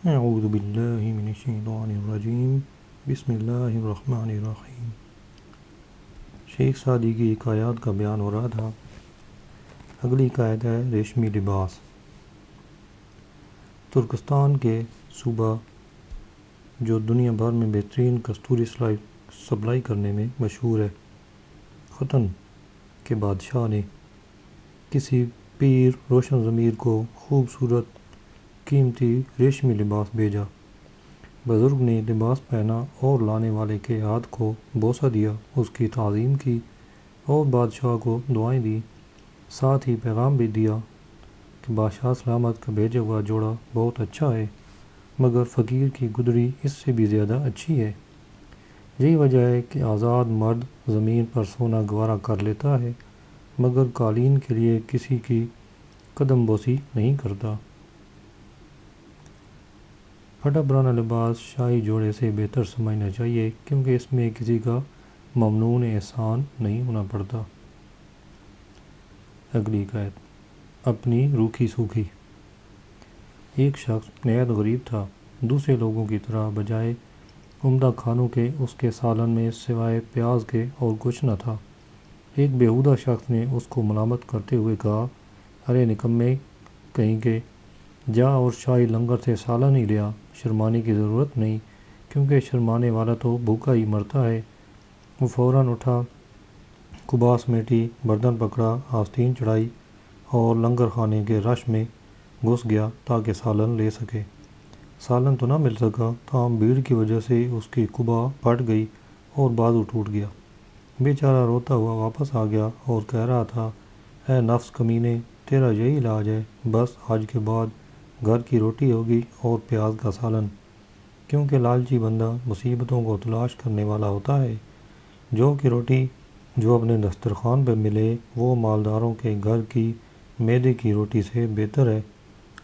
اعوذ باللہ من الشیطان الرجیم بسم اللہ الرحمن الرحیم۔ شیخ سعدی کی حکایات کا بیان ہو رہا تھا۔ اگلی حکایت ہے ریشمی لباس۔ ترکستان کے صوبہ جو دنیا بھر میں بہترین کستوری سپلائی کرنے میں مشہور ہے، ختن کے بادشاہ نے کسی پیر روشن ضمیر کو خوبصورت قیمتی ریشمی لباس بھیجا۔ بزرگ نے لباس پہنا اور لانے والے کے ہاتھ کو بوسہ دیا، اس کی تعظیم کی اور بادشاہ کو دعائیں دی۔ ساتھ ہی پیغام بھی دیا کہ بادشاہ سلامت کا بھیجا ہوا جوڑا بہت اچھا ہے، مگر فقیر کی گدڑی اس سے بھی زیادہ اچھی ہے۔ یہی وجہ ہے کہ آزاد مرد زمین پر سونا گوارا کر لیتا ہے، مگر قالین کے لیے کسی کی قدم بوسی نہیں کرتا۔ پھٹا پرانا لباس شاہی جوڑے سے بہتر سمجھنا چاہیے، کیونکہ اس میں کسی کا ممنون احسان نہیں ہونا پڑتا۔ اگلی حکایت اپنی روکھی سوکھی۔ ایک شخص نہایت غریب تھا۔ دوسرے لوگوں کی طرح بجائے عمدہ کھانوں کے اس کے سالن میں سوائے پیاز کے اور کچھ نہ تھا۔ ایک بیہودہ شخص نے اس کو ملامت کرتے ہوئے کہا، ارے نکمے کہیں کے، جا اور شاہی لنگر سے سالن ہی لیا۔ شرمانے کی ضرورت نہیں، کیونکہ شرمانے والا تو بھوکا ہی مرتا ہے۔ وہ فوراً اٹھا، کباس میٹی، برتن پکڑا، آستین چڑھائی اور لنگر خانے کے رش میں گھس گیا تاکہ سالن لے سکے۔ سالن تو نہ مل سکا، تاہم بھیڑ کی وجہ سے اس کی قبا پھٹ گئی اور بازو ٹوٹ گیا۔ بیچارہ روتا ہوا واپس آ گیا اور کہہ رہا تھا، اے نفس کمینے، تیرا یہی علاج ہے، بس آج کے بعد گھر کی روٹی ہوگی اور پیاز کا سالن، کیونکہ لالچی بندہ مصیبتوں کو تلاش کرنے والا ہوتا ہے۔ جو کہ روٹی جو اپنے دسترخوان پہ ملے وہ مالداروں کے گھر کی میدے کی روٹی سے بہتر ہے۔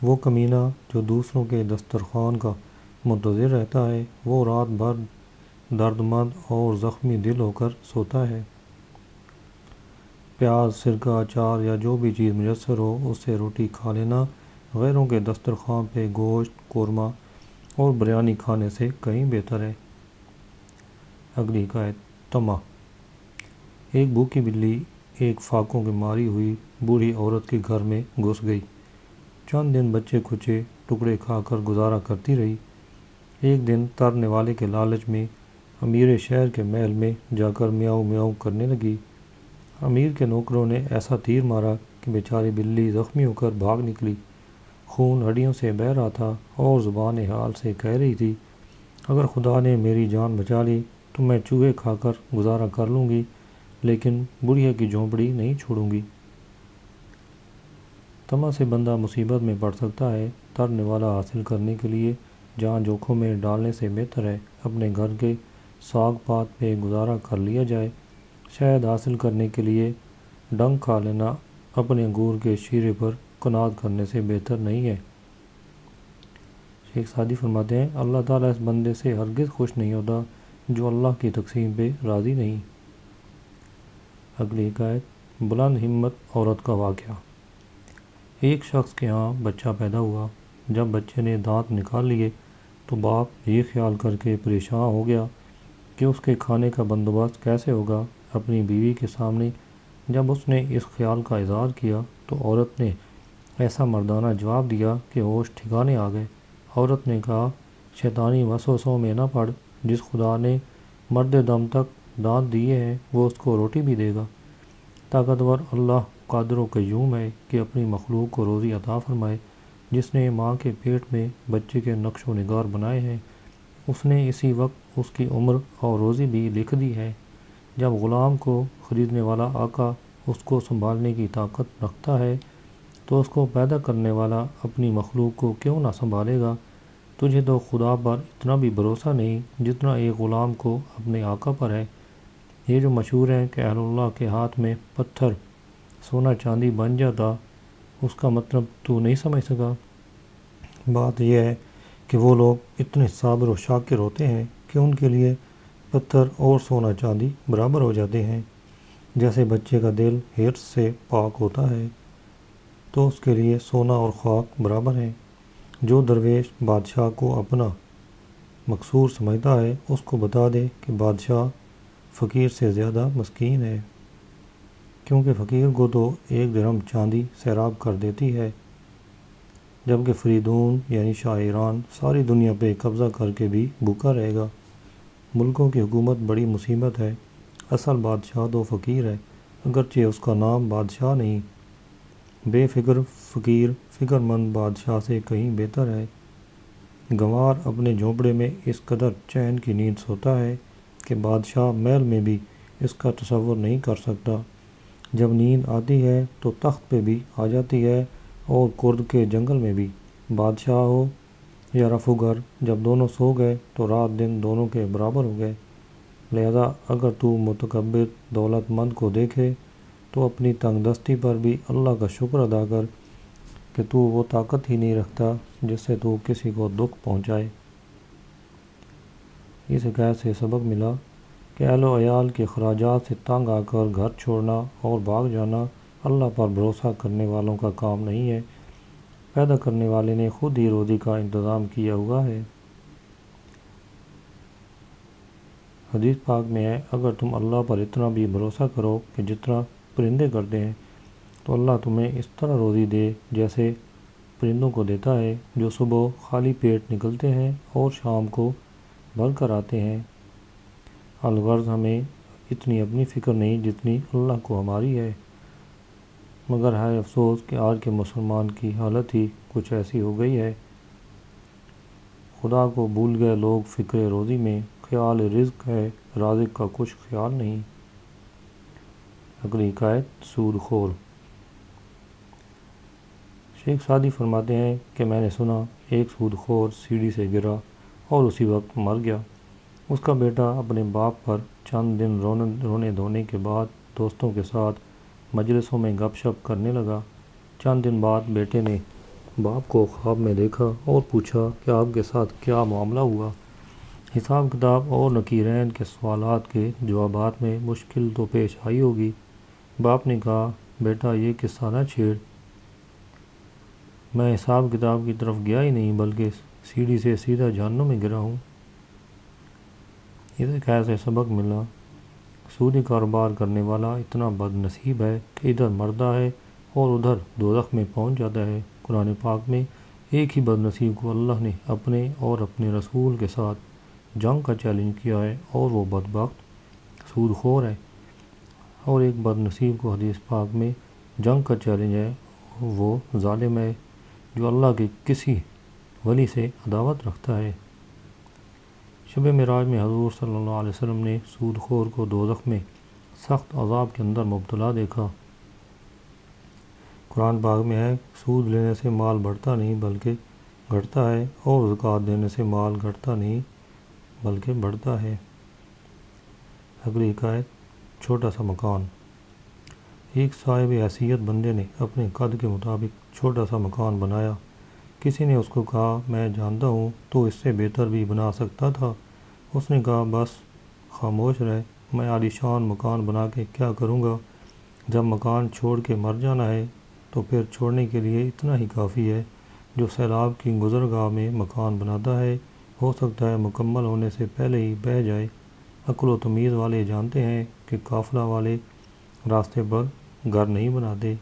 وہ کمینہ جو دوسروں کے دسترخوان کا منتظر رہتا ہے، وہ رات بھر درد مند اور زخمی دل ہو کر سوتا ہے۔ پیاز، سرکہ، اچار یا جو بھی چیز میسر ہو اس سے روٹی کھا لینا غیروں کے دسترخوان پہ گوشت، قورمہ اور بریانی کھانے سے کہیں بہتر ہے۔ اگلی حکایت طمع۔ ایک بھوکی بلی ایک فاقوں کی ماری ہوئی بوڑھی عورت کے گھر میں گھس گئی۔ چند دن بچے کچے ٹکڑے کھا کر گزارا کرتی رہی۔ ایک دن ترنے والے کے لالچ میں امیر شہر کے محل میں جا کر میاؤں میاؤں کرنے لگی۔ امیر کے نوکروں نے ایسا تیر مارا کہ بیچاری بلی زخمی ہو کر بھاگ نکلی۔ خون ہڈیوں سے بہہ رہا تھا اور زبان حال سے کہہ رہی تھی، اگر خدا نے میری جان بچا لی تو میں چوہے کھا کر گزارا کر لوں گی، لیکن بڑھیا کی جھونپڑی نہیں چھوڑوں گی۔ طمع سے بندہ مصیبت میں پڑ سکتا ہے۔ ترنے والا حاصل کرنے کے لیے جان جوکھم میں ڈالنے سے بہتر ہے اپنے گھر کے ساگ پات پہ گزارا کر لیا جائے۔ شہد حاصل کرنے کے لیے ڈنگ کھا لینا اپنے انگور کے شیرے پر قناعت کرنے سے بہتر نہیں ہے۔ شیخ سعدی فرماتے ہیں، اللہ تعالیٰ اس بندے سے ہرگز خوش نہیں ہوتا جو اللہ کی تقسیم پہ راضی نہیں۔ اگلی حکایت بلند ہمت عورت کا واقعہ۔ ایک شخص کے ہاں بچہ پیدا ہوا۔ جب بچے نے دانت نکال لیے تو باپ یہ خیال کر کے پریشان ہو گیا کہ اس کے کھانے کا بندوبست کیسے ہوگا۔ اپنی بیوی کے سامنے جب اس نے اس خیال کا اظہار کیا تو عورت نے ایسا مردانہ جواب دیا کہ ہوش ٹھکانے آ گئے۔ عورت نے کہا، شیطانی وسوسوں میں نہ پڑ، جس خدا نے مرد دم تک دانت دیے ہیں وہ اس کو روٹی بھی دے گا۔ طاقتور اللہ قادر و قیوم ہے کہ اپنی مخلوق کو روزی عطا فرمائے۔ جس نے ماں کے پیٹ میں بچے کے نقش و نگار بنائے ہیں، اس نے اسی وقت اس کی عمر اور روزی بھی لکھ دی ہے۔ جب غلام کو خریدنے والا آقا اس کو سنبھالنے کی طاقت رکھتا ہے تو اس کو پیدا کرنے والا اپنی مخلوق کو کیوں نہ سنبھالے گا۔ تجھے تو خدا پر اتنا بھی بھروسہ نہیں جتنا ایک غلام کو اپنے آقا پر ہے۔ یہ جو مشہور ہے کہ اہل اللہ کے ہاتھ میں پتھر سونا چاندی بن جاتا، اس کا مطلب تو نہیں سمجھ سکا۔ بات یہ ہے کہ وہ لوگ اتنے صابر و شاکر ہوتے ہیں کہ ان کے لیے پتھر اور سونا چاندی برابر ہو جاتے ہیں۔ جیسے بچے کا دل حرص سے پاک ہوتا ہے تو اس کے لیے سونا اور خاک برابر ہیں۔ جو درویش بادشاہ کو اپنا مقصور سمجھتا ہے اس کو بتا دے کہ بادشاہ فقیر سے زیادہ مسکین ہے، کیونکہ فقیر کو تو 1 درہم چاندی سیراب کر دیتی ہے، جبکہ فریدون یعنی شاہ ایران ساری دنیا پہ قبضہ کر کے بھی بھوکا رہے گا۔ ملکوں کی حکومت بڑی مصیبت ہے، اصل بادشاہ تو فقیر ہے، اگرچہ اس کا نام بادشاہ نہیں۔ بے فکر فقیر فکر مند بادشاہ سے کہیں بہتر ہے۔ گنوار اپنے جھونپڑے میں اس قدر چین کی نیند سوتا ہے کہ بادشاہ محل میں بھی اس کا تصور نہیں کر سکتا۔ جب نیند آتی ہے تو تخت پہ بھی آ جاتی ہے اور کرد کے جنگل میں بھی۔ بادشاہ ہو یا رفوگر، جب دونوں سو گئے تو رات دن دونوں کے برابر ہو گئے۔ لہذا اگر تو متکبر دولت مند کو دیکھے تو اپنی تنگ دستی پر بھی اللہ کا شکر ادا کر کہ تو وہ طاقت ہی نہیں رکھتا جس سے تو کسی کو دکھ پہنچائے۔ اس حکایت سے سبق ملا کہ اہل و عیال کے اخراجات سے تنگ آ کر گھر چھوڑنا اور بھاگ جانا اللہ پر بھروسہ کرنے والوں کا کام نہیں ہے۔ پیدا کرنے والے نے خود ہی روزی کا انتظام کیا ہوا ہے۔ حدیث پاک میں ہے، اگر تم اللہ پر اتنا بھی بھروسہ کرو کہ جتنا پرندے کرتے ہیں تو اللہ تمہیں اس طرح روزی دے جیسے پرندوں کو دیتا ہے، جو صبح خالی پیٹ نکلتے ہیں اور شام کو بھر کر آتے ہیں۔ الغرض ہمیں اتنی اپنی فکر نہیں جتنی اللہ کو ہماری ہے، مگر ہے افسوس کہ آج کے مسلمان کی حالت ہی کچھ ایسی ہو گئی ہے۔ خدا کو بھول گئے لوگ فکر روزی میں، خیال رزق ہے رازق کا کچھ خیال نہیں۔ اگلی حکایت سود خور۔ شیخ سعدی فرماتے ہیں کہ میں نے سنا ایک سود خور سیڑھی سے گرا اور اسی وقت مر گیا۔ اس کا بیٹا اپنے باپ پر چند دن رونے دھونے کے بعد دوستوں کے ساتھ مجلسوں میں گپ شپ کرنے لگا۔ چند دن بعد بیٹے نے باپ کو خواب میں دیکھا اور پوچھا کہ آپ کے ساتھ کیا معاملہ ہوا؟ حساب کتاب اور نکیرین کے سوالات کے جوابات میں مشکل تو پیش آئی ہوگی۔ باپ نے کہا، بیٹا یہ قصہ نہ چھیڑ، میں حساب کتاب کی طرف گیا ہی نہیں بلکہ سیڑھی سے سیدھا جہنم میں گرا ہوں۔ اس حکایت سے سبق ملا، سودی کاروبار کرنے والا اتنا بد نصیب ہے کہ ادھر مرتا ہے اور ادھر دوزخ میں پہنچ جاتا ہے۔ قرآن پاک میں ایک ہی بد نصیب کو اللہ نے اپنے اور اپنے رسول کے ساتھ جنگ کا چیلنج کیا ہے اور وہ بدبخت سود خور ہے، اور ایک بد نصیب کو حدیث پاک میں جنگ کا چیلنج ہے، وہ ظالم ہے جو اللہ کے کسی ولی سے عداوت رکھتا ہے۔ شب معراج میں حضور صلی اللہ علیہ وسلم نے سود خور کو دوزخ میں سخت عذاب کے اندر مبتلا دیکھا۔ قرآن پاک میں ہے، سود لینے سے مال بڑھتا نہیں بلکہ گھٹتا ہے، اور زکوٰۃ دینے سے مال گھٹتا نہیں بلکہ بڑھتا ہے۔ اگلی حکایت چھوٹا سا مکان۔ ایک صاحب حیثیت بندے نے اپنے قد کے مطابق چھوٹا سا مکان بنایا۔ کسی نے اس کو کہا، میں جانتا ہوں تو اس سے بہتر بھی بنا سکتا تھا۔ اس نے کہا، بس خاموش رہ، میں عالی شان مکان بنا کے کیا کروں گا؟ جب مکان چھوڑ کے مر جانا ہے تو پھر چھوڑنے کے لیے اتنا ہی کافی ہے۔ جو سیلاب کی گزرگاہ میں مکان بناتا ہے ہو سکتا ہے مکمل ہونے سے پہلے ہی بہہ جائے۔ عقل و تمیز والے جانتے ہیں کہ قافلہ والے راستے پر گھر نہیں بناتے۔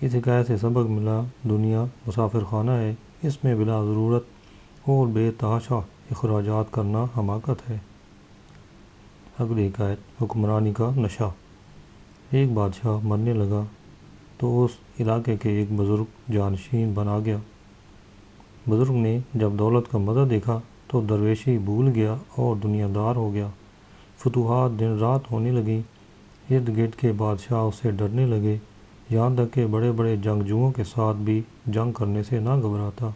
اس حکایت سے سبق ملا، دنیا مسافر خانہ ہے، اس میں بلا ضرورت اور بے تحاشا اخراجات کرنا حماقت ہے۔ اگلی حکایت حکمرانی کا نشہ۔ ایک بادشاہ مرنے لگا تو اس علاقے کے ایک بزرگ جانشین بنا گیا۔ بزرگ نے جب دولت کا مزہ دیکھا تو درویشی بھول گیا اور دنیا دار ہو گیا۔ فتوحات دن رات ہونے لگیں، ارد گرد کے بادشاہ اس سے ڈرنے لگے، یہاں تک کہ بڑے بڑے جنگجوؤں کے ساتھ بھی جنگ کرنے سے نہ گھبراتا۔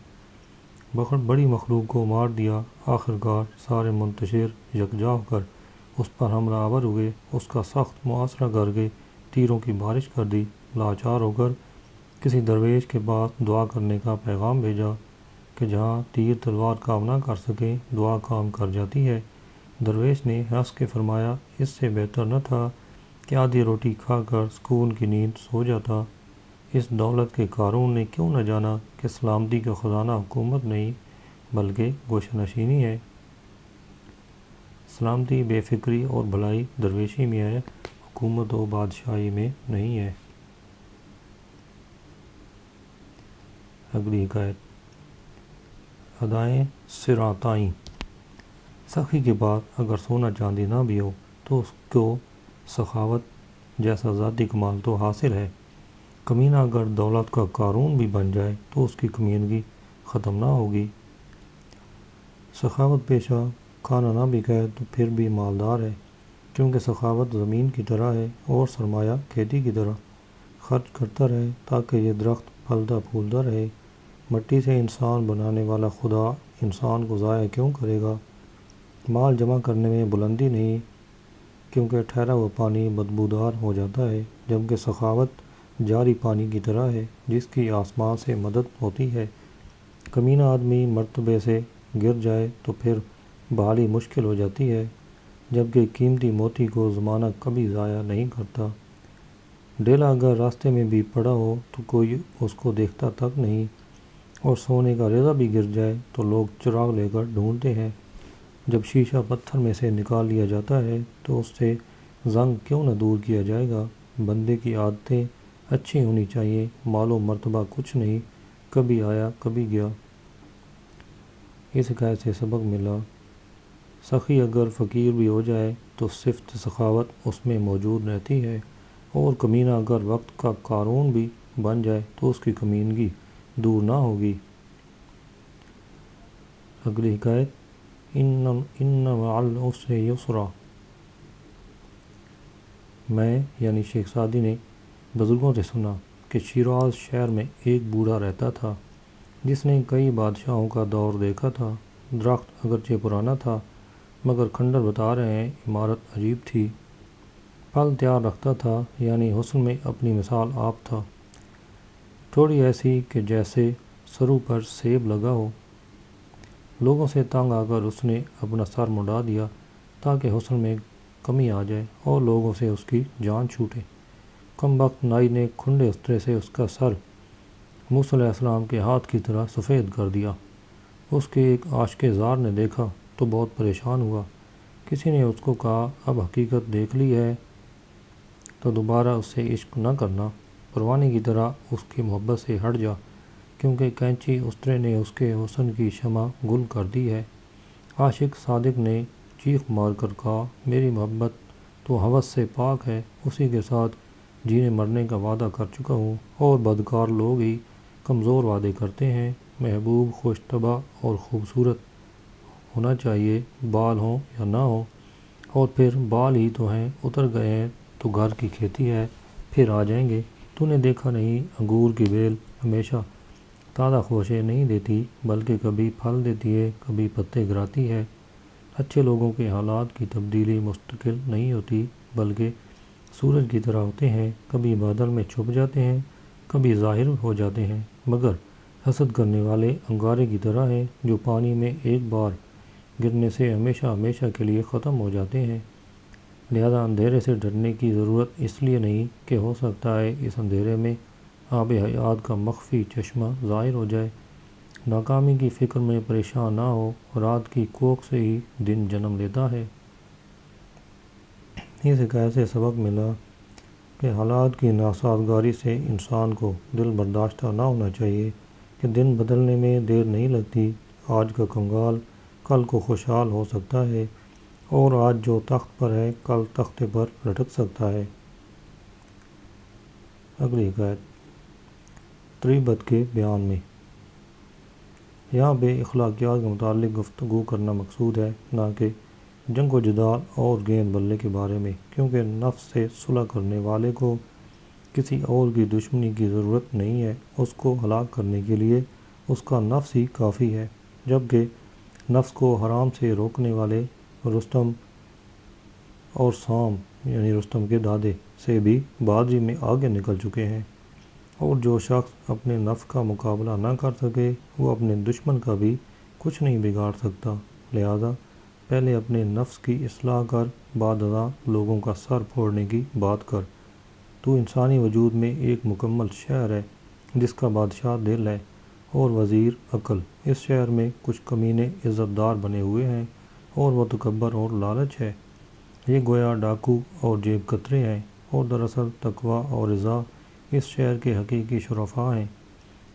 بڑی مخلوق کو مار دیا، آخرکار سارے منتشر یکجا ہو کر اس پر حملہ آور ہوئے، اس کا سخت محاصرہ کر کے تیروں کی بارش کر دی۔ لاچار ہو کر کسی درویش کے پاس دعا کرنے کا پیغام بھیجا کہ جہاں تیر تلوار کام نہ کر سکے دعا کام کر جاتی ہے۔ درویش نے ہنس کے فرمایا، اس سے بہتر نہ تھا کہ آدھی روٹی کھا کر سکون کی نیند سو جاتا۔ اس دولت کے قارون نے کیوں نہ جانا کہ سلامتی کا خزانہ حکومت نہیں بلکہ گوشہ نشینی ہے۔ سلامتی بے فکری اور بھلائی درویشی میں ہے، حکومت و بادشاہی میں نہیں ہے۔ اگلی حکایت، ادائیں سراتائیں۔ سخی کے بعد اگر سونا چاندی نہ بھی ہو تو اس کو سخاوت جیسا ذاتی کمال تو حاصل ہے۔ کمینہ اگر دولت کا قارون بھی بن جائے تو اس کی کمینگی ختم نہ ہوگی۔ سخاوت پیشہ کھانا نہ بھی کھائے تو پھر بھی مالدار ہے، کیونکہ سخاوت زمین کی طرح ہے اور سرمایہ کھیتی کی طرح۔ خرچ کرتا رہے تاکہ یہ درخت پھلتا پھولتا رہے۔ مٹی سے انسان بنانے والا خدا انسان کو ضائع کیوں کرے گا؟ مال جمع کرنے میں بلندی نہیں، کیونکہ ٹھہرا ہوا پانی بدبودار ہو جاتا ہے، جبکہ سخاوت جاری پانی کی طرح ہے جس کی آسمان سے مدد ہوتی ہے۔ کمینہ آدمی مرتبے سے گر جائے تو پھر بحالی مشکل ہو جاتی ہے، جبکہ قیمتی موتی کو زمانہ کبھی ضائع نہیں کرتا۔ ڈیلا اگر راستے میں بھی پڑا ہو تو کوئی اس کو دیکھتا تک نہیں، اور سونے کا ریزہ بھی گر جائے تو لوگ چراغ لے کر ڈھونڈتے ہیں۔ جب شیشہ پتھر میں سے نکال لیا جاتا ہے تو اس سے زنگ کیوں نہ دور کیا جائے گا؟ بندے کی عادتیں اچھی ہونی چاہیے، مال و مرتبہ کچھ نہیں، کبھی آیا کبھی گیا۔ اس حکایت سے سبق ملا، سخی اگر فقیر بھی ہو جائے تو صفت سخاوت اس میں موجود رہتی ہے، اور کمینہ اگر وقت کا قارون بھی بن جائے تو اس کی کمینگی دور نہ ہوگی۔ اگلی حکایت، ان مع العسر یسرا۔ میں یعنی شیخ سعدی نے بزرگوں سے سنا کہ شیراز شہر میں ایک بوڑھا رہتا تھا جس نے کئی بادشاہوں کا دور دیکھا تھا۔ درخت اگرچہ پرانا تھا مگر کھنڈر بتا رہے ہیں عمارت عجیب تھی۔ پھل تیار رکھتا تھا، یعنی حسن میں اپنی مثال آپ تھا، تھوڑی ایسی کہ جیسے سرو پر سیب لگا ہو۔ لوگوں سے تنگ آ کر اس نے اپنا سر منڈا دیا تاکہ حسن میں کمی آ جائے اور لوگوں سے اس کی جان چھوٹے۔ کم وقت نائی نے کھنڈے استرے سے اس کا سر موسیٰ علیہ السلام کے ہاتھ کی طرح سفید کر دیا۔ اس کے ایک عاشق زار نے دیکھا تو بہت پریشان ہوا۔ کسی نے اس کو کہا، اب حقیقت دیکھ لی ہے تو دوبارہ اس سے عشق نہ کرنا، پروانے کی طرح اس کی محبت سے ہٹ جا، کیونکہ کینچی استرے نے اس کے حسن کی شمع گل کر دی ہے۔ عاشق صادق نے چیخ مار کر کہا، میری محبت تو ہوس سے پاک ہے، اسی کے ساتھ جینے مرنے کا وعدہ کر چکا ہوں، اور بدکار لوگ ہی کمزور وعدے کرتے ہیں۔ محبوب خوش طبع اور خوبصورت ہونا چاہیے، بال ہوں یا نہ ہوں، اور پھر بال ہی تو ہیں، اتر گئے ہیں تو گھر کی کھیتی ہے، پھر آ جائیں گے۔ تو نے دیکھا نہیں انگور کی بیل ہمیشہ تازہ خوشے نہیں دیتی، بلکہ کبھی پھل دیتی ہے، کبھی پتے گراتی ہے۔ اچھے لوگوں کے حالات کی تبدیلی مستقل نہیں ہوتی، بلکہ سورج کی طرح ہوتے ہیں، کبھی بادل میں چھپ جاتے ہیں، کبھی ظاہر ہو جاتے ہیں، مگر حسد کرنے والے انگارے کی طرح ہیں جو پانی میں ایک بار گرنے سے ہمیشہ ہمیشہ کے لیے ختم ہو جاتے ہیں۔ لہذا اندھیرے سے ڈرنے کی ضرورت اس لیے نہیں کہ ہو سکتا ہے اس اندھیرے میں آب حیات کا مخفی چشمہ ظاہر ہو جائے۔ ناکامی کی فکر میں پریشان نہ ہو، رات کی کوکھ سے ہی دن جنم لیتا ہے۔ اس حکایت سے سبق ملا کہ حالات کی ناسازگاری سے انسان کو دل برداشتہ نہ ہونا چاہیے کہ دن بدلنے میں دیر نہیں لگتی۔ آج کا کنگال کل کو خوشحال ہو سکتا ہے، اور آج جو تخت پر ہے کل تختے پر لٹک سکتا ہے۔ اگلی حکایت، طریبت کے بیان میں۔ یہاں بے اخلاقیات کے متعلق گفتگو کرنا مقصود ہے، نہ کہ جنگ و جدال اور گیند بلے کے بارے میں، کیونکہ نفس سے صلح کرنے والے کو کسی اور کی دشمنی کی ضرورت نہیں ہے، اس کو ہلاک کرنے کے لیے اس کا نفس ہی کافی ہے۔ جبکہ نفس کو حرام سے روکنے والے رستم اور سام یعنی رستم کے دادے سے بھی بہادری میں آگے نکل چکے ہیں، اور جو شخص اپنے نفس کا مقابلہ نہ کر سکے وہ اپنے دشمن کا بھی کچھ نہیں بگاڑ سکتا۔ لہذا پہلے اپنے نفس کی اصلاح کر، بعد ازاں لوگوں کا سر پھوڑنے کی بات کر۔ تو انسانی وجود میں ایک مکمل شہر ہے جس کا بادشاہ دل ہے اور وزیر عقل۔ اس شہر میں کچھ کمینے عزت دار بنے ہوئے ہیں اور وہ تکبر اور لالچ ہے۔ یہ گویا ڈاکو اور جیب کترے ہیں، اور دراصل تقویٰ اور رضا اس شہر کے حقیقی شرفاء ہیں۔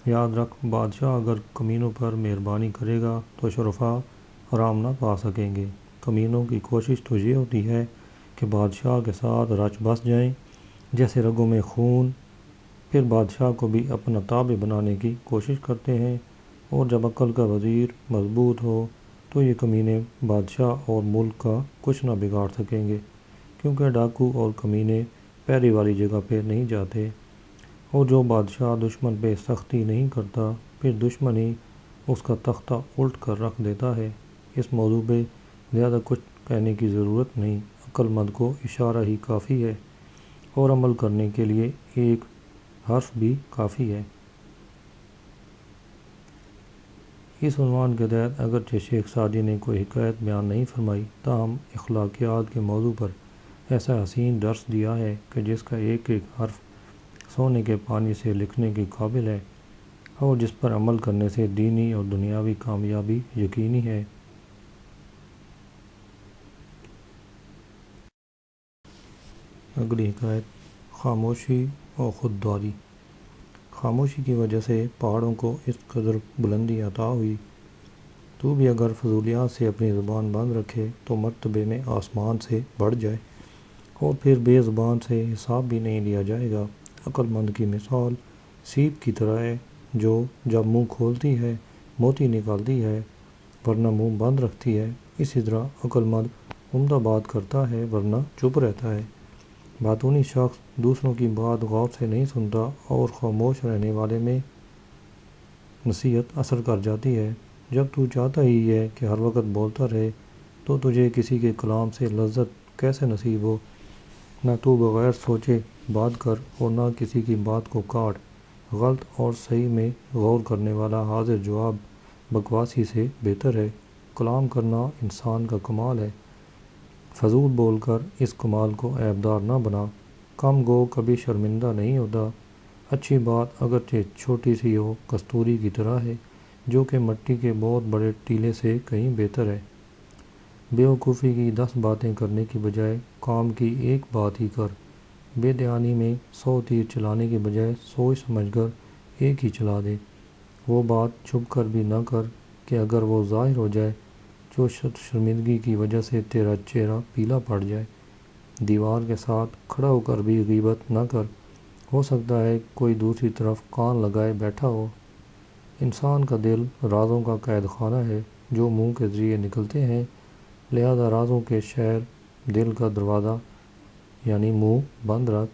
یاد رکھ، بادشاہ اگر کمینوں پر مہربانی کرے گا تو شرفاء آرام نہ پا سکیں گے۔ کمینوں کی کوشش تو یہ ہوتی ہے کہ بادشاہ کے ساتھ رچ بس جائیں جیسے رگوں میں خون، پھر بادشاہ کو بھی اپنا تابع بنانے کی کوشش کرتے ہیں، اور جب عقل کا وزیر مضبوط ہو تو یہ کمینے بادشاہ اور ملک کا کچھ نہ بگاڑ سکیں گے، کیونکہ ڈاکو اور کمینے پیری والی جگہ پہ نہیں جاتے، اور جو بادشاہ دشمن پہ سختی نہیں کرتا پھر دشمن ہی اس کا تختہ الٹ کر رکھ دیتا ہے۔ اس موضوع پہ زیادہ کچھ کہنے کی ضرورت نہیں، عقل مند کو اشارہ ہی کافی ہے، اور عمل کرنے کے لیے ایک حرف بھی کافی ہے۔ اس عنوان کے تحت اگرچہ شیخ سعدی نے کوئی حکایت بیان نہیں فرمائی، تاہم اخلاقیات کے موضوع پر ایسا حسین درس دیا ہے کہ جس کا ایک ایک حرف سونے کے پانی سے لکھنے کے قابل ہے، اور جس پر عمل کرنے سے دینی اور دنیاوی کامیابی یقینی ہے۔ اگلی حکایت، خاموشی اور خودداری۔ خاموشی کی وجہ سے پہاڑوں کو اس قدر بلندی عطا ہوئی۔ تو بھی اگر فضولیات سے اپنی زبان بند رکھے تو مرتبے میں آسمان سے بڑھ جائے، اور پھر بے زبان سے حساب بھی نہیں لیا جائے گا۔ عقل مند کی مثال سیپ کی طرح ہے، جو جب منہ کھولتی ہے موتی نکالتی ہے ورنہ منہ بند رکھتی ہے۔ اسی طرح عقل مند عمدہ بات کرتا ہے ورنہ چپ رہتا ہے۔ باتونی شخص دوسروں کی بات غور سے نہیں سنتا، اور خاموش رہنے والے میں نصیحت اثر کر جاتی ہے۔ جب تو چاہتا ہی ہے کہ ہر وقت بولتا رہے تو تجھے کسی کے کلام سے لذت کیسے نصیب ہو؟ نہ تو بغیر سوچے بات کر اور نہ کسی کی بات کو کاٹ۔ غلط اور صحیح میں غور کرنے والا حاضر جواب بکواسی سے بہتر ہے۔ کلام کرنا انسان کا کمال ہے، فضول بول کر اس کمال کو عیبدار نہ بنا۔ کم گو کبھی شرمندہ نہیں ہوتا۔ اچھی بات اگرچہ چھوٹی سی ہو کستوری کی طرح ہے، جو کہ مٹی کے بہت بڑے ٹیلے سے کہیں بہتر ہے۔ بیوقوفی کی 10 باتیں کرنے کی بجائے کام کی ایک بات ہی کر۔ بے دھیانی میں 100 تیر چلانے کی بجائے سوچ سمجھ کر ایک ہی چلا دے۔ وہ بات چھپ کر بھی نہ کر کہ اگر وہ ظاہر ہو جائے، جو شرمندگی کی وجہ سے تیرا چہرہ پیلا پڑ جائے۔ دیوار کے ساتھ کھڑا ہو کر بھی غیبت نہ کر، ہو سکتا ہے کوئی دوسری طرف کان لگائے بیٹھا ہو۔ انسان کا دل رازوں کا قید خانہ ہے جو منہ کے ذریعے نکلتے ہیں، لہذا رازوں کے شہر دل کا دروازہ یعنی منہ بند رکھ،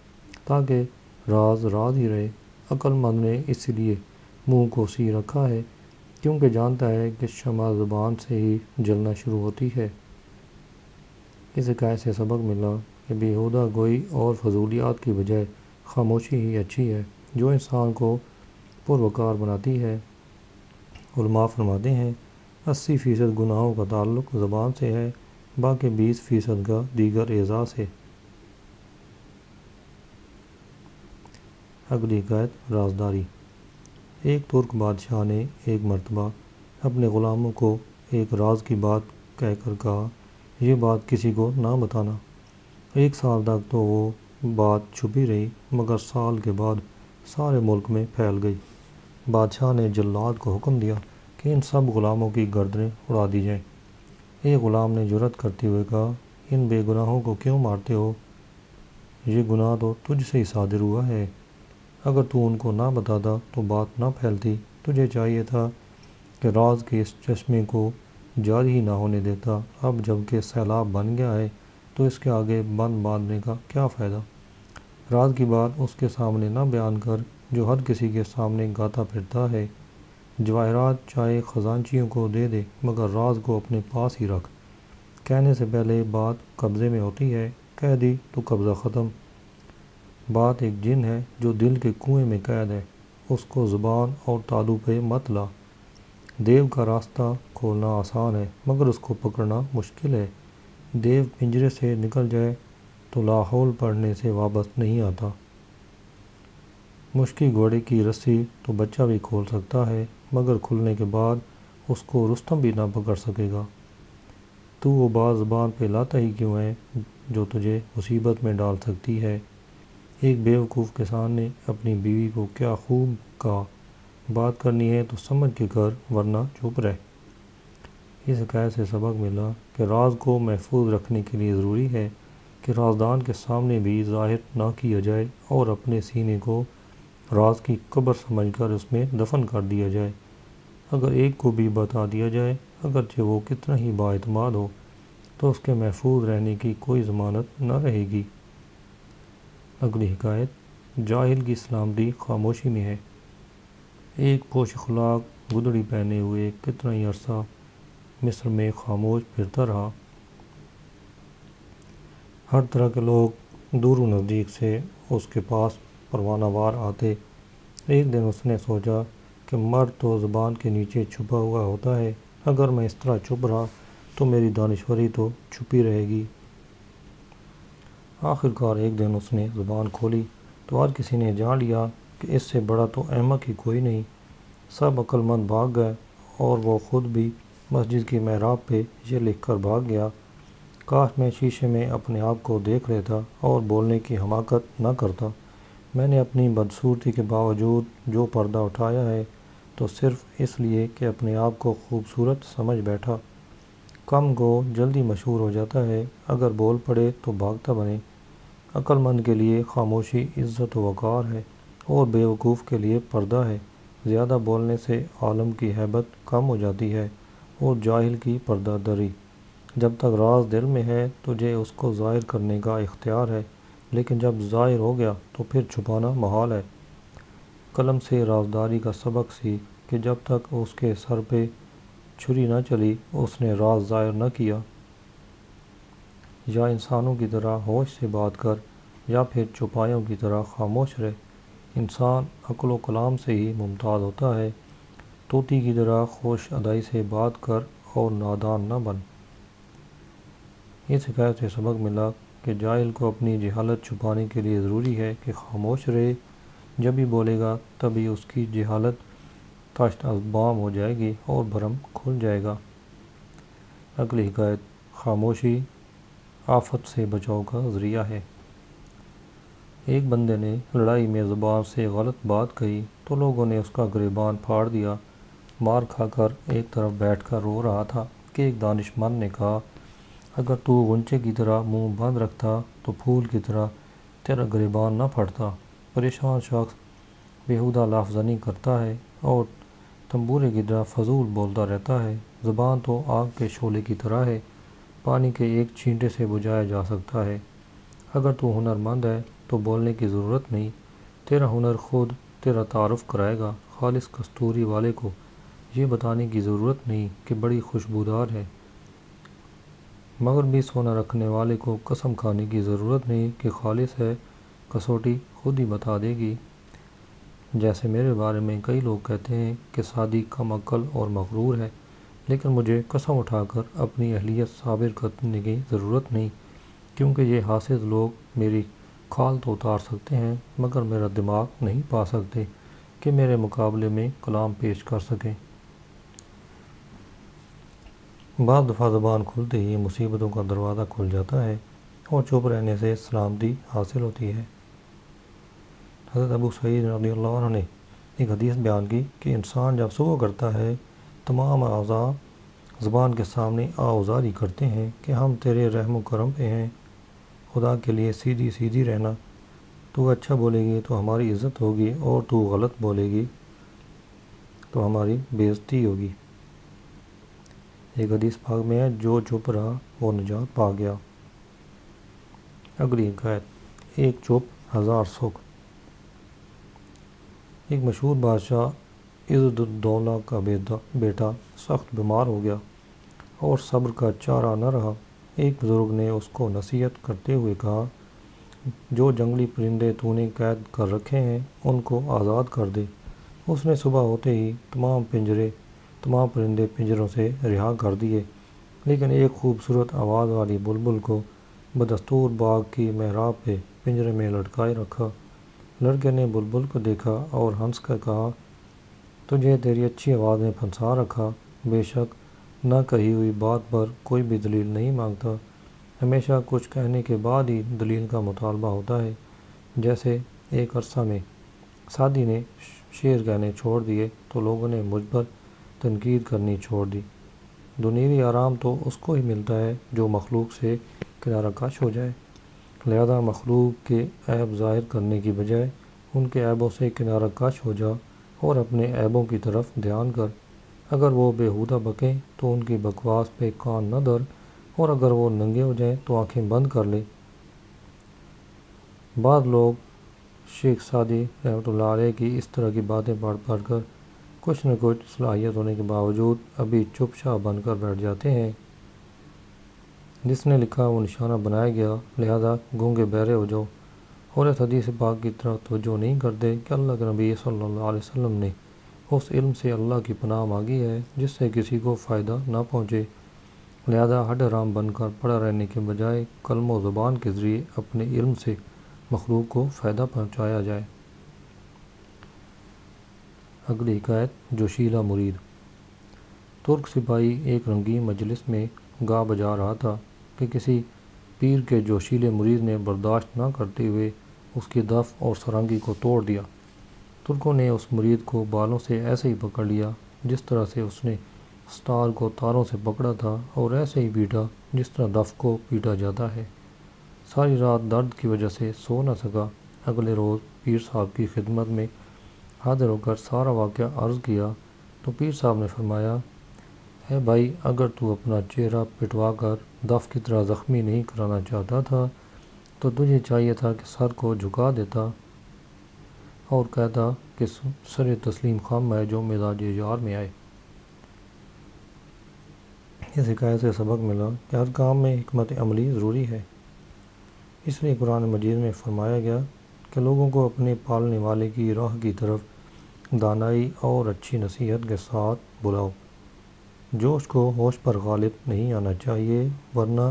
تاکہ راز راز ہی رہے۔ عقل مند نے اس لیے منہ کو سی رکھا ہے کیونکہ جانتا ہے کہ شمع زبان سے ہی جلنا شروع ہوتی ہے۔ اس حکایت سے سبق ملا کہ بیہودہ گوئی اور فضولیات کی بجائے خاموشی ہی اچھی ہے، جو انسان کو پروقار بناتی ہے۔ علماء فرماتے ہیں 80% گناہوں کا تعلق زبان سے ہے، باقی 20% کا دیگر اعضاء سے۔ اگلی حکایت، رازداری۔ ایک ترک بادشاہ نے ایک مرتبہ اپنے غلاموں کو ایک راز کی بات کہہ کر کہا، یہ بات کسی کو نہ بتانا۔ 1 سال تک تو وہ بات چھپی رہی، مگر سال کے بعد سارے ملک میں پھیل گئی۔ بادشاہ نے جلاد کو حکم دیا کہ ان سب غلاموں کی گردنیں اڑا دی جائیں۔ ایک غلام نے جرأت کرتے ہوئے کہا، ان بے گناہوں کو کیوں مارتے ہو؟ یہ گناہ تو تجھ سے ہی صادر ہوا ہے۔ اگر تو ان کو نہ بتاتا تو بات نہ پھیلتی۔ تجھے چاہیے تھا کہ راز کے اس چشمے کو جاری ہی نہ ہونے دیتا۔ اب جب کہ سیلاب بن گیا ہے تو اس کے آگے بند باندھنے کا کیا فائدہ؟ راز کی بات اس کے سامنے نہ بیان کر جو ہر کسی کے سامنے گاتا پھرتا ہے۔ جواہرات چاہے خزانچیوں کو دے دے، مگر راز کو اپنے پاس ہی رکھ۔ کہنے سے پہلے بات قبضے میں ہوتی ہے، کہہ دی تو قبضہ ختم۔ بات ایک جن ہے جو دل کے کنویں میں قید ہے، اس کو زبان اور تالو پہ مت لا۔ دیو کا راستہ کھولنا آسان ہے مگر اس کو پکڑنا مشکل ہے۔ دیو پنجرے سے نکل جائے تو لاحول پڑھنے سے واپس نہیں آتا۔ مشکی گھوڑے کی رسی تو بچہ بھی کھول سکتا ہے، مگر کھلنے کے بعد اس کو رستم بھی نہ پکڑ سکے گا۔ تو وہ بات زبان پہ لاتا ہی کیوں ہے جو تجھے مصیبت میں ڈال سکتی ہے؟ ایک بیوقوف کسان نے اپنی بیوی کو کیا خوب کہا، بات کرنی ہے تو سمجھ کے کر ورنہ چپ رہ۔ اس حکایت سے سبق ملا کہ راز کو محفوظ رکھنے کے لیے ضروری ہے کہ رازدان کے سامنے بھی ظاہر نہ کیا جائے اور اپنے سینے کو راز کی قبر سمجھ کر اس میں دفن کر دیا جائے۔ اگر ایک کو بھی بتا دیا جائے، اگرچہ وہ کتنا ہی بااعتماد ہو، تو اس کے محفوظ رہنے کی کوئی ضمانت نہ رہے گی۔ اگلی حکایت، جاہل کی سلامتی خاموشی میں ہے۔ ایک پوش اخلاق گدڑی پہنے ہوئے کتنا ہی عرصہ مصر میں خاموش پھرتا رہا۔ ہر طرح کے لوگ دور و نزدیک سے اس کے پاس پروانہ وار آتے۔ ایک دن اس نے سوچا کہ مرد تو زبان کے نیچے چھپا ہوا ہوتا ہے، اگر میں اس طرح چپ رہا تو میری دانشوری تو چھپی رہے گی۔ آخر کار ایک دن اس نے زبان کھولی تو ہر کسی نے جان لیا کہ اس سے بڑا تو احمق ہی کوئی نہیں۔ سب عقل مند بھاگ گئے اور وہ خود بھی مسجد کی محراب پہ یہ لکھ کر بھاگ گیا، کاش میں شیشے میں اپنے آپ کو دیکھ لیتا اور بولنے کی حماقت نہ کرتا۔ میں نے اپنی بدصورتی کے باوجود جو پردہ اٹھایا ہے تو صرف اس لیے کہ اپنے آپ کو خوبصورت سمجھ بیٹھا۔ کم گو جلدی مشہور ہو جاتا ہے، اگر بول پڑے تو بھاگتا بنے۔ عقل مند کے لیے خاموشی عزت و وقار ہے اور بیوقوف کے لیے پردہ ہے۔ زیادہ بولنے سے عالم کی ہیبت کم ہو جاتی ہے اور جاہل کی پردہ داری۔ جب تک راز دل میں ہے تجھے اس کو ظاہر کرنے کا اختیار ہے، لیکن جب ظاہر ہو گیا تو پھر چھپانا محال ہے۔ قلم سے رازداری کا سبق سیکھ کہ جب تک اس کے سر پہ چھری نہ چلی اس نے راز ظاہر نہ کیا۔ یا انسانوں کی طرح ہوش سے بات کر یا پھر چوپایوں کی طرح خاموش رہ۔ انسان عقل و کلام سے ہی ممتاز ہوتا ہے۔ طوطی کی طرح خوش ادائی سے بات کر اور نادان نہ بن۔ اس حکایت سے سبق ملا کہ جاہل کو اپنی جہالت چھپانے کے لیے ضروری ہے کہ خاموش رہے۔ جب ہی بولے گا تبھی اس کی جہالت تشت از بام ہو جائے گی اور بھرم کھل جائے گا۔ اگلی حکایت، خاموشی آفت سے بچاؤ کا ذریعہ ہے۔ ایک بندے نے لڑائی میں زبان سے غلط بات کہی تو لوگوں نے اس کا گریبان پھاڑ دیا۔ مار کھا کر ایک طرف بیٹھ کر رو رہا تھا کہ ایک دانشمند نے کہا، اگر تو غنچے کی طرح منہ بند رکھتا تو پھول کی طرح تیرا گریبان نہ پھٹتا۔ پریشان شخص بیہودہ لفظ زنی کرتا ہے اور تنبورے کی طرح فضول بولتا رہتا ہے۔ زبان تو آگ کے شعلے کی طرح ہے، پانی کے ایک چھینٹے سے بجھایا جا سکتا ہے۔ اگر تو ہنر مند ہے تو بولنے کی ضرورت نہیں، تیرا ہنر خود تیرا تعارف کرائے گا۔ خالص کستوری والے کو یہ بتانے کی ضرورت نہیں کہ بڑی خوشبودار ہے، مگر بھی سونا رکھنے والے کو قسم کھانے کی ضرورت نہیں کہ خالص ہے، کسوٹی خود ہی بتا دے گی۔ جیسے میرے بارے میں کئی لوگ کہتے ہیں کہ سعدی کم عقل اور مغرور ہے، لیکن مجھے قسم اٹھا کر اپنی اہلیت ثابت کرنے کی ضرورت نہیں، کیونکہ یہ حاسد لوگ میری کھال تو اتار سکتے ہیں مگر میرا دماغ نہیں پا سکتے کہ میرے مقابلے میں کلام پیش کر سکیں۔ بعض دفعہ زبان کھلتے ہی مصیبتوں کا دروازہ کھل جاتا ہے اور چپ رہنے سے سلامتی حاصل ہوتی ہے۔ حضرت ابو سعید رضی اللہ عنہ نے ایک حدیث بیان کی کہ انسان جب صبح کرتا ہے تمام اعضاء زبان کے سامنے آؤزاری کرتے ہیں کہ ہم تیرے رحم و کرم پہ ہیں، خدا کے لیے سیدھی سیدھی رہنا، تو اچھا بولے گی تو ہماری عزت ہوگی اور تو غلط بولے گی تو ہماری بے عزتی ہوگی۔ ایک حدیث پاک میں ہے، جو چپ رہا وہ نجات پا گیا۔ اگلی حکایت، ایک چپ ہزار سکھ۔ ایک مشہور بادشاہ عزت الدولہ کا بیٹا سخت بیمار ہو گیا اور صبر کا چارہ نہ رہا۔ ایک بزرگ نے اس کو نصیحت کرتے ہوئے کہا، جو جنگلی پرندے تو نے قید کر رکھے ہیں ان کو آزاد کر دے۔ اس نے صبح ہوتے ہی تمام پرندے پنجروں سے رہا کر دیے، لیکن ایک خوبصورت آواز والی بلبل کو بدستور باغ کی محراب پہ پنجرے میں لٹکائے رکھا۔ لڑکے نے بلبل کو دیکھا اور ہنس کر کہا، تجھے تیری اچھی آواز نے پھنسا رکھا، بے شک نہ کہی ہوئی بات پر کوئی بھی دلیل نہیں مانگتا، ہمیشہ کچھ کہنے کے بعد ہی دلیل کا مطالبہ ہوتا ہے۔ جیسے ایک عرصہ میں سعدی نے شعر کہنے چھوڑ دیے تو لوگوں نے مجھ پر تنقید کرنی چھوڑ دی۔ دنیوی آرام تو اس کو ہی ملتا ہے جو مخلوق سے کنارہ کش ہو جائے، لہذا مخلوق کے عیب ظاہر کرنے کی بجائے ان کے عیبوں سے کنارہ کش ہو جا اور اپنے عیبوں کی طرف دھیان کر۔ اگر وہ بیہودہ بکیں تو ان کی بکواس پہ کان نہ دھر، اور اگر وہ ننگے ہو جائیں تو آنکھیں بند کر لے۔ بعض لوگ شیخ سعدی رحمۃ اللہ علیہ کی اس طرح کی باتیں پڑھ پڑھ کر کچھ نہ کچھ صلاحیت ہونے کے باوجود ابھی چپ چاپ بن کر بیٹھ جاتے ہیں۔ جس نے لکھا وہ نشانہ بنایا گیا، لہذا گونگے بہرے ہو جاؤ، اور اس حدیث پاک کی طرف توجہ نہیں کرتے کہ اللہ کے نبی صلی اللہ علیہ وسلم نے اس علم سے اللہ کی پناہ مانگی ہے جس سے کسی کو فائدہ نہ پہنچے، لہذا ہڈ حرام بن کر پڑا رہنے کے بجائے قلم و زبان کے ذریعے اپنے علم سے مخلوق کو فائدہ پہنچایا جائے۔ اگلی حکایت جوشیلا مرید۔ ترک سپاہی ایک رنگین مجلس میں گا بجا رہا تھا کہ کسی پیر کے جوشیلے مرید نے برداشت نہ کرتے ہوئے اس کی دف اور سرنگی کو توڑ دیا۔ ترکوں نے اس مرید کو بالوں سے ایسے ہی پکڑ لیا جس طرح سے اس نے ستار کو تاروں سے پکڑا تھا، اور ایسے ہی پیٹا جس طرح دف کو پیٹا جاتا ہے۔ ساری رات درد کی وجہ سے سو نہ سکا۔ اگلے روز پیر صاحب کی خدمت میں حاضر ہو کر سارا واقعہ عرض کیا تو پیر صاحب نے فرمایا، اے بھائی، اگر تو اپنا چہرہ پٹوا کر دف کی طرح زخمی نہیں کرانا چاہتا تھا تو تجھے چاہیے تھا کہ سر کو جھکا دیتا اور کہتا کہ سر تسلیم خم ہے جو مزاج یار میں آئے۔ اس حکایت سے سبق ملا کہ ہر کام میں حکمت عملی ضروری ہے۔ اس لیے قرآن مجید میں فرمایا گیا کہ لوگوں کو اپنے پالنے والے کی راہ کی طرف دانائی اور اچھی نصیحت کے ساتھ بلاؤ۔ جوش کو ہوش پر غالب نہیں آنا چاہیے ورنہ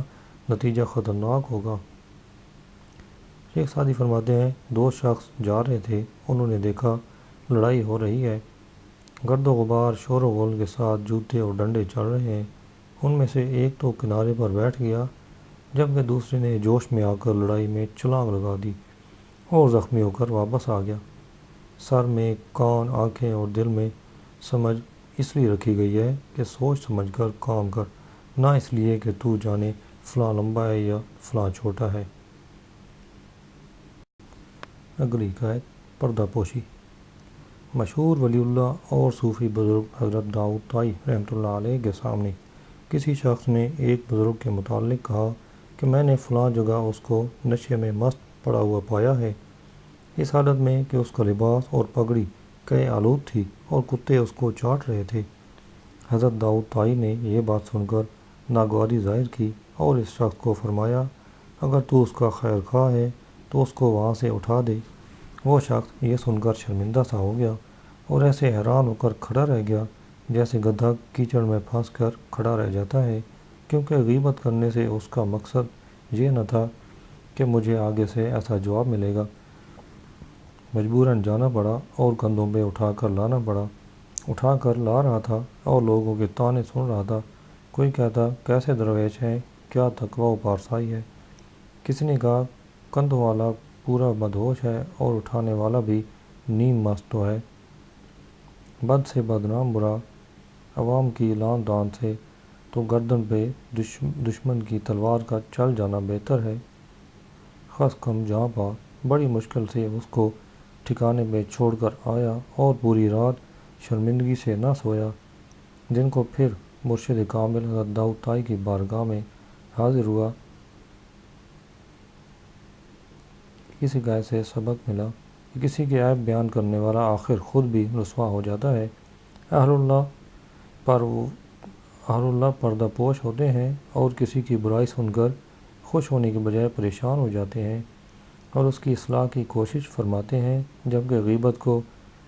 نتیجہ خطرناک ہوگا۔ شیخ سعدی فرماتے ہیں، دو شخص جا رہے تھے، انہوں نے دیکھا لڑائی ہو رہی ہے، گرد و غبار شور و غل کے ساتھ جوتے اور ڈنڈے چل رہے ہیں۔ ان میں سے ایک تو کنارے پر بیٹھ گیا جبکہ دوسرے نے جوش میں آ کر لڑائی میں چھلانگ لگا دی اور زخمی ہو کر واپس آ گیا۔ سر میں، کان، آنکھیں اور دل میں سمجھ اس لیے رکھی گئی ہے کہ سوچ سمجھ کر کام کر، نہ اس لیے کہ تو جانے فلاں لمبا ہے یا فلاں چھوٹا ہے۔ اگلی حکایت پردہ پوشی۔ مشہور ولی اللہ اور صوفی بزرگ حضرت داؤد طائی رحمۃ اللہ علیہ کے سامنے کسی شخص نے ایک بزرگ کے متعلق کہا کہ میں نے فلاں جگہ اس کو نشے میں مست پڑا ہوا پایا ہے، اس حالت میں کہ اس کا لباس اور پگڑی کئے آلود تھی اور کتے اس کو چاٹ رہے تھے۔ حضرت داؤد طائی نے یہ بات سن کر ناگواری ظاہر کی اور اس شخص کو فرمایا، اگر تو اس کا خیر خواہ ہے تو اس کو وہاں سے اٹھا دے۔ وہ شخص یہ سن کر شرمندہ سا ہو گیا اور ایسے حیران ہو کر کھڑا رہ گیا جیسے گدھا کیچڑ میں پھنس کر کھڑا رہ جاتا ہے، کیونکہ غیبت کرنے سے اس کا مقصد یہ نہ تھا کہ مجھے آگے سے ایسا جواب ملے گا۔ مجبوراً جانا پڑا اور کندھوں پہ اٹھا کر لانا پڑا۔ اٹھا کر لا رہا تھا اور لوگوں کے طعنے سن رہا تھا۔ کوئی کہتا کیسے درویش ہیں، کیا تقویٰ و پارسائی ہے۔ کسی نے کہا کندھوں والا پورا بدہوش ہے اور اٹھانے والا بھی نیم مست تو ہے۔ بد سے بدنام برا، عوام کی لان تان سے تو گردن پہ دشمن کی تلوار کا چل جانا بہتر ہے۔ خس کم جہاں پا بڑی مشکل سے اس کو ٹھکانے پہ چھوڑ کر آیا اور پوری رات شرمندگی سے نہ سویا۔ جن کو پھر مرشد کامل حضرت داؤد طائی کی بارگاہ میں حاضر ہوا۔ اس حکایت سے سبق ملا کہ کسی کے عیب بیان کرنے والا آخر خود بھی رسوا ہو جاتا ہے۔ اہل اللہ پردہ پوش ہوتے ہیں اور کسی کی برائی سن کر خوش ہونے کے بجائے پریشان ہو جاتے ہیں اور اس کی اصلاح کی کوشش فرماتے ہیں، جبکہ غیبت کو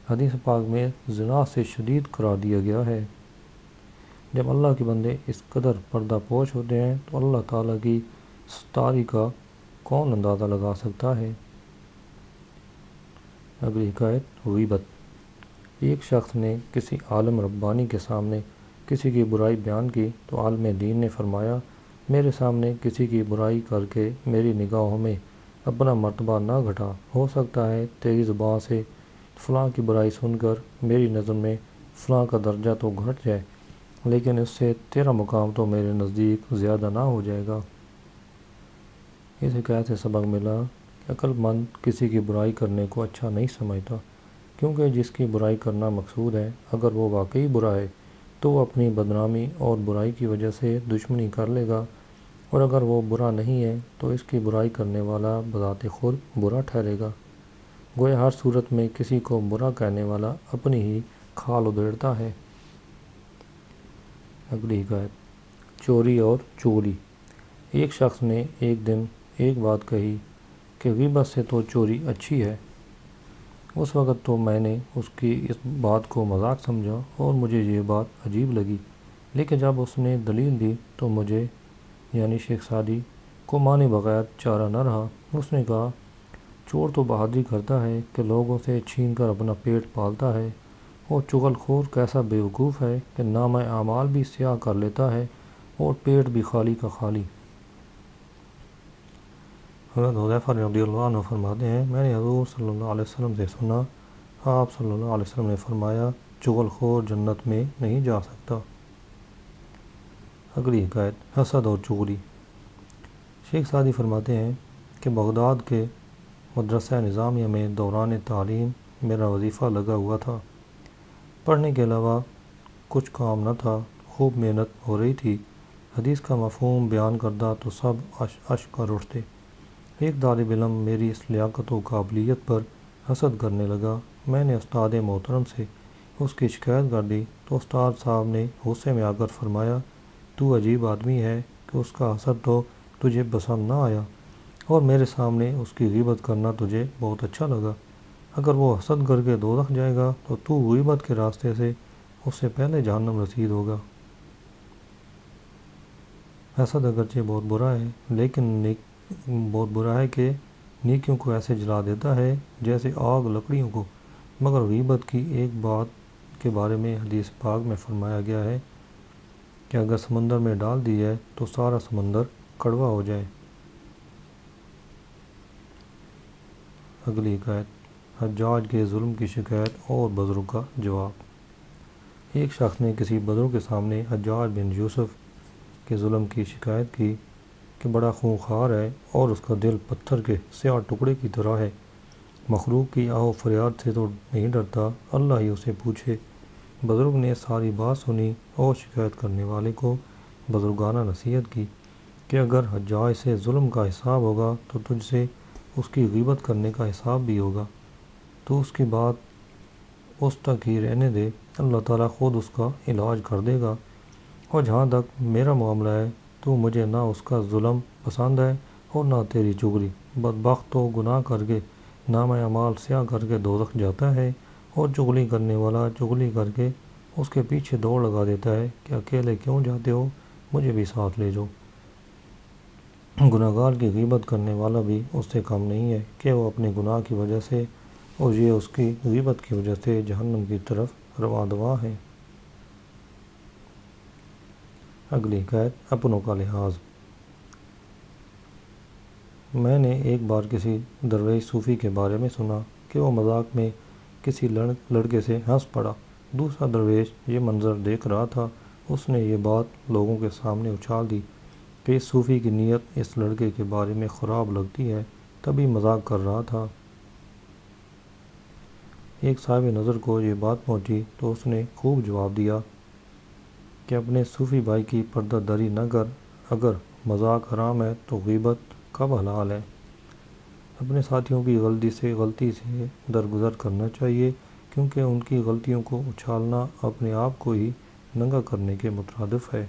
حدیث پاک میں زنا سے شدید قرار دیا گیا ہے۔ جب اللہ کے بندے اس قدر پردہ پوش ہوتے ہیں تو اللہ تعالیٰ کی ستاری کا کون اندازہ لگا سکتا ہے۔ اگلی حکایت غیبت۔ ایک شخص نے کسی عالم ربانی کے سامنے کسی کی برائی بیان کی تو عالم دین نے فرمایا، میرے سامنے کسی کی برائی کر کے میری نگاہوں میں اپنا مرتبہ نہ گھٹا، ہو سکتا ہے تیری زبان سے فلاں کی برائی سن کر میری نظر میں فلاں کا درجہ تو گھٹ جائے، لیکن اس سے تیرا مقام تو میرے نزدیک زیادہ نہ ہو جائے گا۔ اس حکایت سے سبق ملا کہ عقل مند کسی کی برائی کرنے کو اچھا نہیں سمجھتا، کیونکہ جس کی برائی کرنا مقصود ہے اگر وہ واقعی برا ہے تو وہ اپنی بدنامی اور برائی کی وجہ سے دشمنی کر لے گا، اور اگر وہ برا نہیں ہے تو اس کی برائی کرنے والا بذات خود برا ٹھہرے گا۔ گویا ہر صورت میں کسی کو برا کہنے والا اپنی ہی کھال ادھیڑتا ہے۔ اگلی حکایت چوری اور چغلی۔ ایک شخص نے ایک دن ایک بات کہی کہ غیبت سے تو چوری اچھی ہے۔ اس وقت تو میں نے اس کی اس بات کو مذاق سمجھا اور مجھے یہ بات عجیب لگی، لیکن جب اس نے دلیل دی تو مجھے یعنی شیخ سعدی کو مانے بغیر چارہ نہ رہا۔ اس نے کہا، چور تو بہادری کرتا ہے کہ لوگوں سے چھین کر اپنا پیٹ پالتا ہے، اور چغل خور کیسا بیوقوف ہے کہ نامہ اعمال بھی سیاہ کر لیتا ہے اور پیٹ بھی خالی کا خالی۔ حضرت حذیفہ رضی اللہ عنہ فرماتے ہیں، میں نے حضور صلی اللہ علیہ وسلم سے سنا، آپ صلی اللہ علیہ وسلم نے فرمایا، چغل خور جنت میں نہیں جا سکتا۔ اگلی حکایت حسد اور چغلی۔ شیخ سعدی فرماتے ہیں کہ بغداد کے مدرسہ نظامیہ میں دوران تعلیم میرا وظیفہ لگا ہوا تھا۔ پڑھنے کے علاوہ کچھ کام نہ تھا، خوب محنت ہو رہی تھی۔ حدیث کا مفہوم بیان کردہ تو سب اشک کر اٹھتے۔ ایک طالب علم میری اس لیاقت و قابلیت پر حسد کرنے لگا۔ میں نے استاد محترم سے اس کی شکایت کر دی تو استاد صاحب نے غصے میں آ کر فرمایا، تو عجیب آدمی ہے کہ اس کا حسد تو تجھے پسند نہ آیا، اور میرے سامنے اس کی غیبت کرنا تجھے بہت اچھا لگا۔ اگر وہ حسد کر کے دوزخ جائے گا تو غیبت کے راستے سے اس سے پہلے جہنم رسید ہوگا۔ حسد اگرچہ بہت برا ہے، لیکن بہت برا ہے کہ نیکیوں کو ایسے جلا دیتا ہے جیسے آگ لکڑیوں کو، مگر غیبت کی ایک بات کے بارے میں حدیث پاک میں فرمایا گیا ہے کہ اگر سمندر میں ڈال دی ہے تو سارا سمندر کڑوا ہو جائے۔ اگلی حکایت حجاج کے ظلم کی شکایت اور بزرگ کا جواب۔ ایک شخص نے کسی بزرگ کے سامنے حجاج بن یوسف کے ظلم کی شکایت کی کہ بڑا خونخوار ہے اور اس کا دل پتھر کے سیاہ ٹکڑے کی طرح ہے، مخلوق کی آہ و فریاد سے تو نہیں ڈرتا، اللہ ہی اسے پوچھے۔ بزرگ نے ساری بات سنی اور شکایت کرنے والے کو بزرگانہ نصیحت کی کہ اگر حجاج سے ظلم کا حساب ہوگا تو تجھ سے اس کی غیبت کرنے کا حساب بھی ہوگا، تو اس کی بات اس تک ہی رہنے دے، اللہ تعالیٰ خود اس کا علاج کر دے گا۔ اور جہاں تک میرا معاملہ ہے تو مجھے نہ اس کا ظلم پسند ہے اور نہ تیری چغلی۔ بدبخت تو گناہ کر کے نامہ اعمال سیاہ کر کے دوزخ جاتا ہے، اور چغلی کرنے والا چغلی کر کے اس کے پیچھے دوڑ لگا دیتا ہے کہ اکیلے کیوں جاتے ہو، مجھے بھی ساتھ لے جاؤ۔ گناہگار کی غیبت کرنے والا بھی اس سے کم نہیں ہے کہ وہ اپنے گناہ کی وجہ سے اور یہ اس کی غیبت کی وجہ سے جہنم کی طرف رواں دواں ہے۔ اگلی حکایت اپنوں کا لحاظ۔ میں نے ایک بار کسی درویش صوفی کے بارے میں سنا کہ وہ مذاق میں کسی لڑکے سے ہنس پڑا۔ دوسرا درویش یہ منظر دیکھ رہا تھا، اس نے یہ بات لوگوں کے سامنے اچھال دی کہ اس صوفی کی نیت اس لڑکے کے بارے میں خراب لگتی ہے، تبھی مذاق کر رہا تھا۔ ایک صاحب نظر کو یہ بات پہنچی تو اس نے خوب جواب دیا کہ اپنے صوفی بھائی کی پردہ داری نہ کر، اگر مذاق حرام ہے تو غیبت کب حلال ہے۔ اپنے ساتھیوں کی غلطی سے درگزر کرنا چاہیے، کیونکہ ان کی غلطیوں کو اچھالنا اپنے آپ کو ہی ننگا کرنے کے مترادف ہے۔